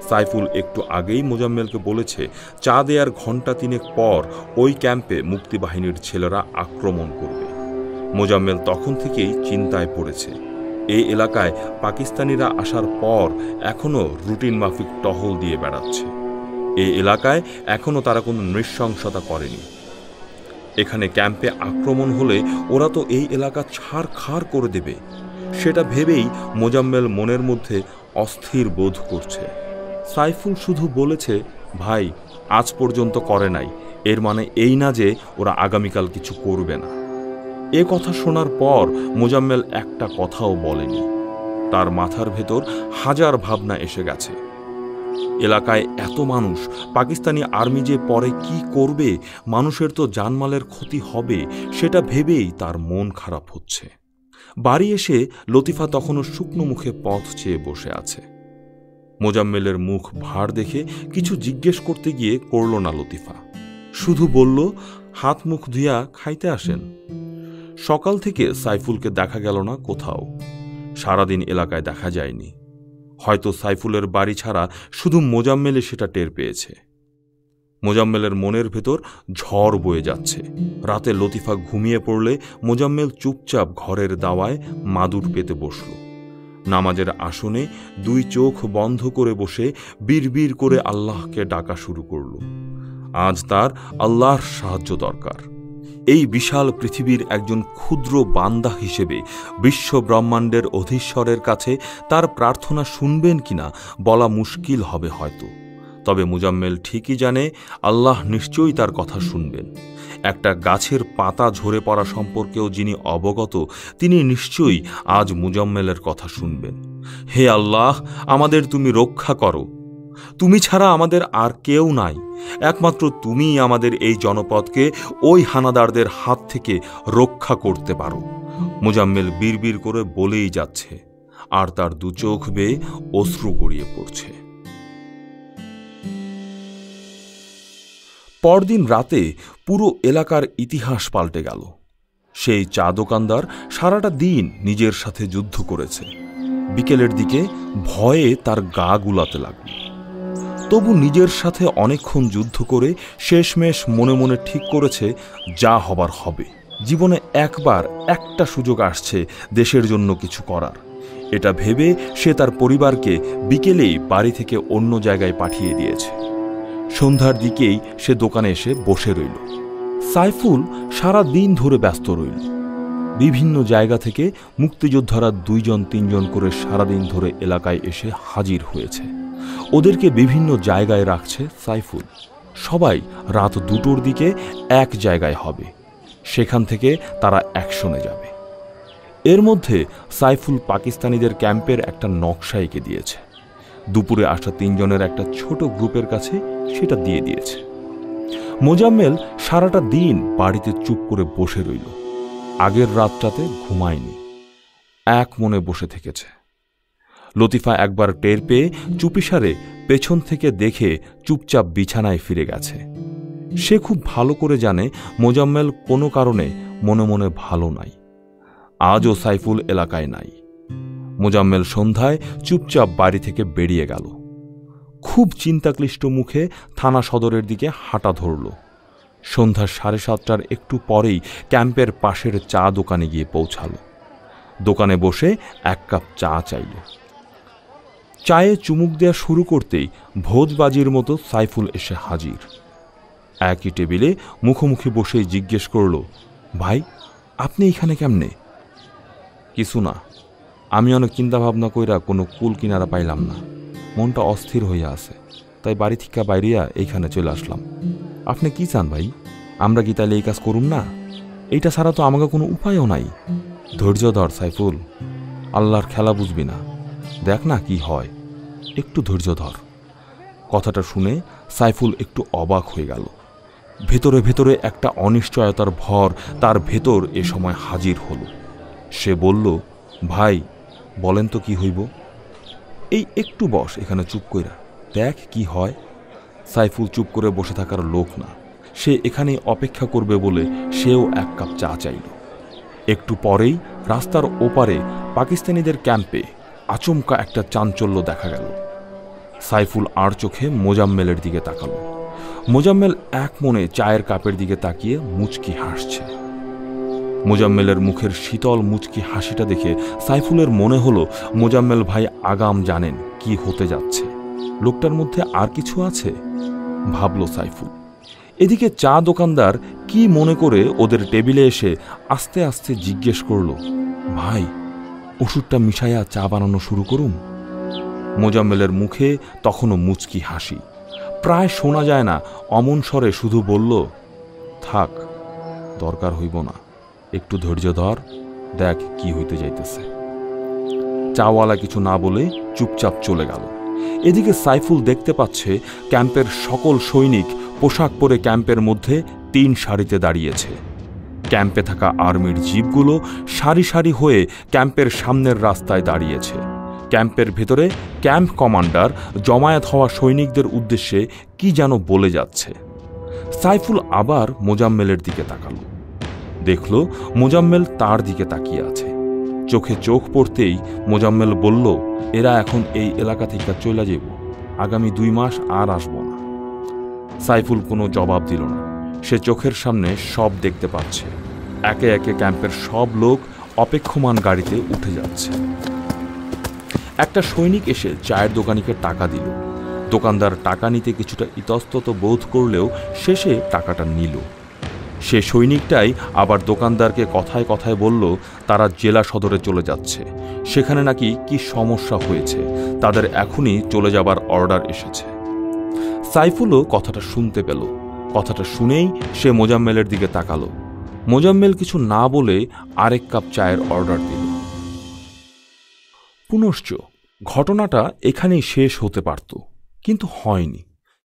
সাইফুল একটু আগেই মোজাম্মেলকে বলেছে চা দেওয়ার ঘণ্টা 3 পর ওই ক্যাম্পে মুক্তিবাহিনীর ছেলেরা আক্রমণ করবে। মোজাম্মেল তখন থেকেই চিন্তায় পড়েছে। এই এলাকায় পাকিস্তানিরা আসার পর এখনও রুটিন মাফিক টহল দিয়ে বেড়াচ্ছে। এই এলাকায় এখনও তারা কোনো নৃশংসতা করেনি। এখানে ক্যাম্পে আক্রমণ হলে ওরা তো এই এলাকা ছাড়খাড় করে দেবে। সেটা ভেবেই মোজাম্মেল মনের মধ্যে অস্থির বোধ করছে। সাইফুল শুধু বলেছে, ভাই আজ পর্যন্ত করে নাই, এর মানে এই না যে ওরা আগামীকাল কিছু করবে না। এ কথা শোনার পর মোজাম্মেল একটা কথাও বলেনি। তার মাথার ভেতর হাজার ভাবনা এসে গেছে। এলাকায় এত মানুষ, পাকিস্তানি আর্মি যে পরে কি করবে, মানুষের তো জানমালের ক্ষতি হবে, সেটা ভেবেই তার মন খারাপ হচ্ছে। বাড়ি এসে লতিফা তখনও শুকনো মুখে পথ চেয়ে বসে আছে। মোজাম্মেলের মুখ ভার দেখে কিছু জিজ্ঞেস করতে গিয়ে করল না লতিফা, শুধু বলল, হাত মুখ ধুইয়া খাইতে আসেন। সকাল থেকে সাইফুলকে দেখা গেল না কোথাও। সারাদিন এলাকায় দেখা যায়নি। হয়তো সাইফুলের বাড়ি ছাড়া শুধু মোজাম্মেলে সেটা টের পেয়েছে। মোজাম্মেলের মনের ভেতর ঝড় বয়ে যাচ্ছে। রাতে লতিফা ঘুমিয়ে পড়লে মোজাম্মেল চুপচাপ ঘরের দাওয়ায় মাদুর পেতে বসল। নামাজের আসনে 2 চোখ বন্ধ করে বসে বিড়বিড় করে আল্লাহকে ডাকা শুরু করল। আজ তার আল্লাহর সাহায্য দরকার। এই বিশাল পৃথিবীর একজন ক্ষুদ্র বান্দা হিসেবে বিশ্ব ব্রহ্মাণ্ডের অধীশ্বরের কাছে তার প্রার্থনা শুনবেন কিনা বলা মুশকিল হবে হয়তো, তবে মুজাম্মেল ঠিকই জানে আল্লাহ নিশ্চয়ই তার কথা শুনবেন। একটা গাছের পাতা ঝরে পড়া সম্পর্কেও যিনি অবগত, তিনি নিশ্চয়ই আজ মুজাম্মেলের কথা শুনবেন। হে আল্লাহ, আমাদের তুমি রক্ষা করো। তুমি ছাড়া আমাদের আর কেউ নাই। একমাত্র তুমিই আমাদের এই জনপদকে ওই হানাদারদের হাত থেকে রক্ষা করতে পারো। মুজাম্মেল বিড়বিড় করে বলেই যাচ্ছে, আর তার দু চোখ বেয়ে অশ্রু গড়িয়ে পড়ছে। পরদিন রাতে পুরো এলাকার ইতিহাস পাল্টে গেল। সেই চা দোকানদার সারাটা দিন নিজের সাথে যুদ্ধ করেছে। বিকেলের দিকে ভয়ে তার গা গুলাতে লাগল। তবু নিজের সাথে অনেকক্ষণ যুদ্ধ করে শেষমেশ মনে মনে ঠিক করেছে, যা হবার হবে। জীবনে একবার একটা সুযোগ আসছে দেশের জন্য কিছু করার। এটা ভেবে সে তার পরিবারকে বিকেলেই বাড়ি থেকে অন্য জায়গায় পাঠিয়ে দিয়েছে। সন্ধ্যার দিকেই সে দোকানে এসে বসে রইল। সাইফুল সারা দিন ধরে ব্যস্ত রইল। বিভিন্ন জায়গা থেকে মুক্তিযোদ্ধারা 2-3 করে সারাদিন ধরে এলাকায় এসে হাজির হয়েছে। ওদেরকে বিভিন্ন জায়গায় রাখছে সাইফুল। সবাই রাত 2টোর দিকে এক জায়গায় হবে। সেখান থেকে তারা অ্যাকশনে যাবে। এর মধ্যে সাইফুল পাকিস্তানিদের ক্যাম্পের একটা নকশা এঁকে দিয়েছে। দুপুরে আসা 3 জনের একটা ছোট গ্রুপের কাছে সেটা দিয়ে দিয়েছে। মোজাম্মেল সারাটা দিন বাড়িতে চুপ করে বসে রইল। আগের রাতটাতে ঘুমায়নি, এক মনে বসে থেকেছে। লতিফা একবার টের পেয়ে চুপিসারে পেছন থেকে দেখে চুপচাপ বিছানায় ফিরে গেছে। সে খুব ভালো করে জানে মোজাম্মেল কোনো কারণে মনে মনে ভালো নাই। আজও সাইফুল এলাকায় নাই। মোজাম্মেল সন্ধ্যায় চুপচাপ বাড়ি থেকে বেরিয়ে গেল। খুব চিন্তাক্লিষ্ট মুখে থানা সদরের দিকে হাঁটা ধরল। সন্ধ্যা 7:30টার একটু পরেই ক্যাম্পের পাশের চা দোকানে গিয়ে পৌঁছাল। দোকানে বসে 1 কাপ চা চাইল। চায়ে চুমুক দেওয়া শুরু করতেই ভোজবাজির মতো সাইফুল এসে হাজির। একই টেবিলে মুখোমুখি বসেই জিজ্ঞেস করল, ভাই, আপনি এখানে কেমনে? কিছু না, আমি অনেক চিন্তাভাবনা কইরা কোনো কুল কিনারা পাইলাম না। মনটা অস্থির হইয়া আছে, তাই বাড়ি থেকে বাইরিয়া এইখানে চলে আসলাম। আপনি কি চান ভাই? আমরা কি তাহলে এই কাজ করুন না? এইটা ছাড়া তো আমাকে কোনো উপায়ও নাই। ধৈর্য ধর সাইফুল, আল্লাহর খেলা বুঝবি না, দেখ না কি হয়, একটু ধৈর্য ধর। কথাটা শুনে সাইফুল একটু অবাক হয়ে গেল। ভেতরে ভেতরে একটা অনিশ্চয়তার ভর তার ভেতর এ সময় হাজির হলো। সে বলল, ভাই বলেন তো কি হইব? এই একটু বস এখানে চুপ কইরা, দেখ কি হয়। সাইফুল চুপ করে বসে থাকার লোক না। সে এখানেই অপেক্ষা করবে বলে সেও 1 কাপ চা চাইল। একটু পরেই রাস্তার ওপারে পাকিস্তানিদের ক্যাম্পে আচমকা একটা চাঞ্চল্য দেখা গেল। সাইফুল আর চোখে মোজাম্মেলের দিকে তাকালো। মোজাম্মেল এক মনে চায়ের কাপের দিকে তাকিয়ে মুচকি হাসছে। মোজাম্মেলের মুখের শীতল মুচকি হাসিটা দেখে সাইফুলের মনে হলো মোজাম্মেল ভাই আগাম জানেন কি হতে যাচ্ছে। লোকটার মধ্যে আর কিছু আছে, ভাবল সাইফুল। এদিকে চা দোকানদার কি মনে করে ওদের টেবিলে এসে আস্তে আস্তে জিজ্ঞেস করল, ভাই ওষুধটা মিশাইয়া চা বানানো শুরু করুন? মোজাম্মেলের মুখে তখনও মুচকি হাসি, প্রায় শোনা যায় না অমন স্বরে শুধু বলল, থাক, দরকার হইব না, একটু ধৈর্য ধর, দেখ কি হইতে যাইতেছে। চাওয়ালা কিছু না বলে চুপচাপ চলে গেল। এদিকে সাইফুল দেখতে পাচ্ছে ক্যাম্পের সকল সৈনিক পোশাক পরে ক্যাম্পের মধ্যে 3 সারিতে দাঁড়িয়েছে। ক্যাম্পে থাকা আর্মির জিপগুলো সারি সারি হয়ে ক্যাম্পের সামনের রাস্তায় দাঁড়িয়েছে। ক্যাম্পের ভেতরে ক্যাম্প কমান্ডার জমায়েত হওয়া সৈনিকদের উদ্দেশ্যে কি যেন বলে যাচ্ছে। সাইফুল আবার মোজাম্মেলের দিকে তাকাল। দেখল মোজাম্মেল তার দিকে তাকিয়ে আছে। চোখে চোখ পড়তেই মোজাম্মেল বলল, এরা এখন এই এলাকা থেকে চলে যাব, আগামী 2 মাস আর আসব না। সাইফুল কোনো জবাব দিল না। সে চোখের সামনে সব দেখতে পাচ্ছে। একে একে ক্যাম্পের সব লোক অপেক্ষমান গাড়িতে উঠে যাচ্ছে। একটা সৈনিক এসে চায়ের দোকানিকে টাকা দিল। দোকানদার টাকা নিতে কিছুটা ইতস্তত বোধ করলেও শেষে টাকাটা নিল। সে সৈনিকটাই আবার দোকানদারকে কথায় কথায় বলল তারা জেলা সদরে চলে যাচ্ছে, সেখানে নাকি কি সমস্যা হয়েছে, তাদের এখনই চলে যাবার অর্ডার এসেছে। সাইফুলও কথাটা শুনতে পেল। কথাটা শুনেই সে মোজাম্মেলের দিকে তাকালো। মোজাম্মেল কিছু না বলে আরেক কাপ চায়ের অর্ডার দিল। পুনশ্চ ঘটনাটা এখানেই শেষ হতে পারত, কিন্তু হয়নি।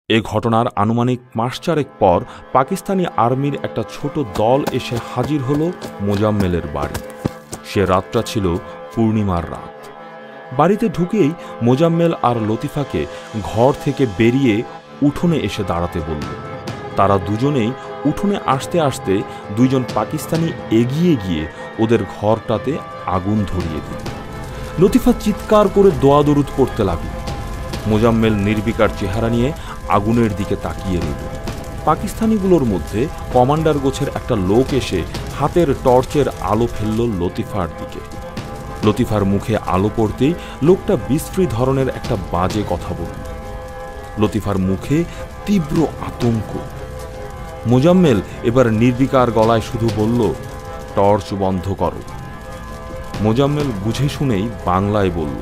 এ ঘটনার আনুমানিক মাস চারেক পর পাকিস্তানি আর্মির একটা ছোট দল এসে হাজির হল মোজাম্মেলের বাড়ি। সে রাতটা ছিল পূর্ণিমার রাত। বাড়িতে ঢুকেই মোজাম্মেল আর লতিফাকে ঘর থেকে বেরিয়ে উঠোনে এসে দাঁড়াতে বলল। তারা দুজনেই উঠোনে আসতে আসতে দুইজন পাকিস্তানি এগিয়ে গিয়ে ওদের ঘরটাতে আগুন ধরিয়ে দিল। লতিফা চিৎকার করে দোয়া দরুদ করতে লাগল। মোজাম্মেল নির্বিকার চেহারা নিয়ে আগুনের দিকে তাকিয়ে রইল। পাকিস্তানিগুলোর মধ্যে কমান্ডার গোছের একটা লোক এসে হাতের টর্চের আলো ফেলল লতিফার দিকে। লতিফার মুখে আলো পড়তেই লোকটা বিশ্রী ধরনের একটা বাজে কথা বলল। লতিফার মুখে তীব্র আতঙ্ক। মোজাম্মেল এবার নির্বিকার গলায় শুধু বলল, টর্চ বন্ধ করো। মোজাম্মেল বুঝে শুনেই বাংলায় বলল।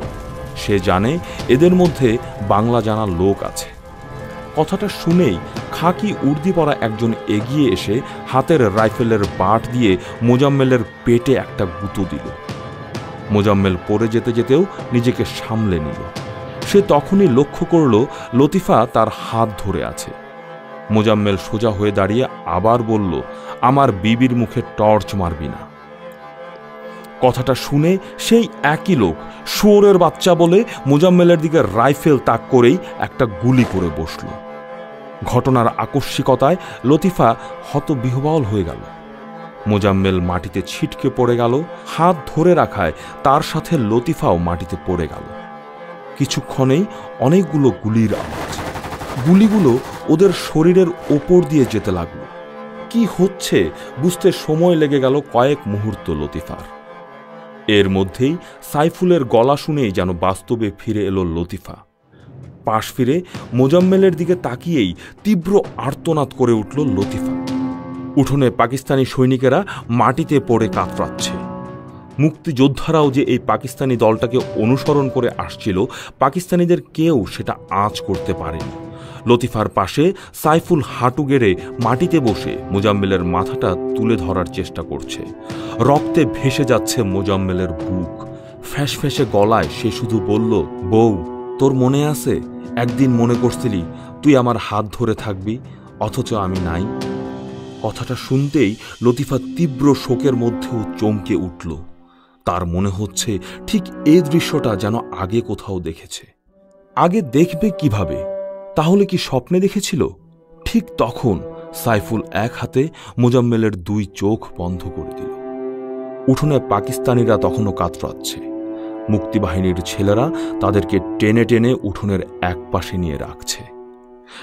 সে জানে এদের মধ্যে বাংলা জানা লোক আছে। কথাটা শুনেই খাকি উর্দি পরা একজন এগিয়ে এসে হাতের রাইফেলের বাট দিয়ে মোজাম্মেলের পেটে একটা গুঁতো দিল। মোজাম্মেল পড়ে যেতে যেতেও নিজেকে সামলে নিল। সে তখনই লক্ষ্য করল লতিফা তার হাত ধরে আছে। মোজাম্মেল সোজা হয়ে দাঁড়িয়ে আবার বলল, আমার বিবির মুখে টর্চ মারবি না। কথাটা শুনে সেই একই লোক শুয়োরের বাচ্চা বলে মোজাম্মেলের দিকে রাইফেল তাক করেই একটা গুলি করে বসল। ঘটনার আকস্মিকতায় লতিফা হতবিহ্বল হয়ে গেল। মোজাম্মেল মাটিতে ছিটকে পড়ে গেল। হাত ধরে রাখায় তার সাথে লতিফাও মাটিতে পড়ে গেল। কিছুক্ষণেই অনেকগুলো গুলির আওয়াজ। গুলিগুলো ওদের শরীরের ওপর দিয়ে যেতে লাগল। কি হচ্ছে বুঝতে সময় লেগে গেল কয়েক মুহূর্ত লতিফার। এর মধ্যেই সাইফুলের গলা শুনেই যেন বাস্তবে ফিরে এলো লতিফা। পাশ ফিরে মোজাম্মেলের দিকে তাকিয়েই তীব্র আর্তনাদ করে উঠল লতিফা। উঠোনে পাকিস্তানি সৈনিকেরা মাটিতে পড়ে কাতরাচ্ছে। মুক্তিযোদ্ধারাও যে এই পাকিস্তানি দলটাকে অনুসরণ করে আসছিল, পাকিস্তানিদের কেউ সেটা আঁচ করতে পারেনি। লতিফার পাশে সাইফুল হাঁটু গেড়ে মাটিতে বসে মোজাম্মেলের মাথাটা তুলে ধরার চেষ্টা করছে। রক্তে ভেসে যাচ্ছে মোজাম্মেলের বুক। ফ্যাঁসফ্যাঁসে গলায় সে শুধু বলল, বউ, তোর মনে আছে একদিন মনে করছিলি তুই আমার হাত ধরে থাকবি, অথচ আমি নাই? কথাটা শুনতেই লতিফা তীব্র শোকের মধ্যেও চমকে উঠল। তার মনে হচ্ছে ঠিক এই দৃশ্যটা যেন আগে কোথাও দেখেছে। আগে দেখবে কিভাবে? তাহলে কি স্বপ্নে দেখেছিল? ঠিক তখন সাইফুল এক হাতে মোজাম্মেলের দুই চোখ বন্ধ করে দিল। উঠোনে পাকিস্তানিরা তখনও কাতরাচ্ছে। মুক্তিবাহিনীর ছেলেরা তাদেরকে টেনে টেনে উঠোনের এক পাশে নিয়ে রাখছে।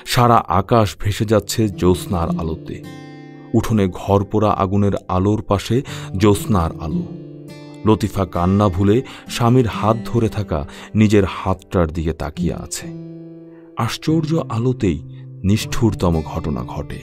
সারা আকাশ ভেসে যাচ্ছে জ্যোৎস্নার আলোতে। উঠোনে ঘরপোড়া আগুনের আলোর পাশে জ্যোৎস্নার আলো। লতিফা কান্না ভুলে স্বামীর হাত ধরে থাকা নিজের হাতটার দিকে তাকিয়ে আছে। আশ্চর্য আলোতেই নিষ্ঠুরতম ঘটনা ঘটে।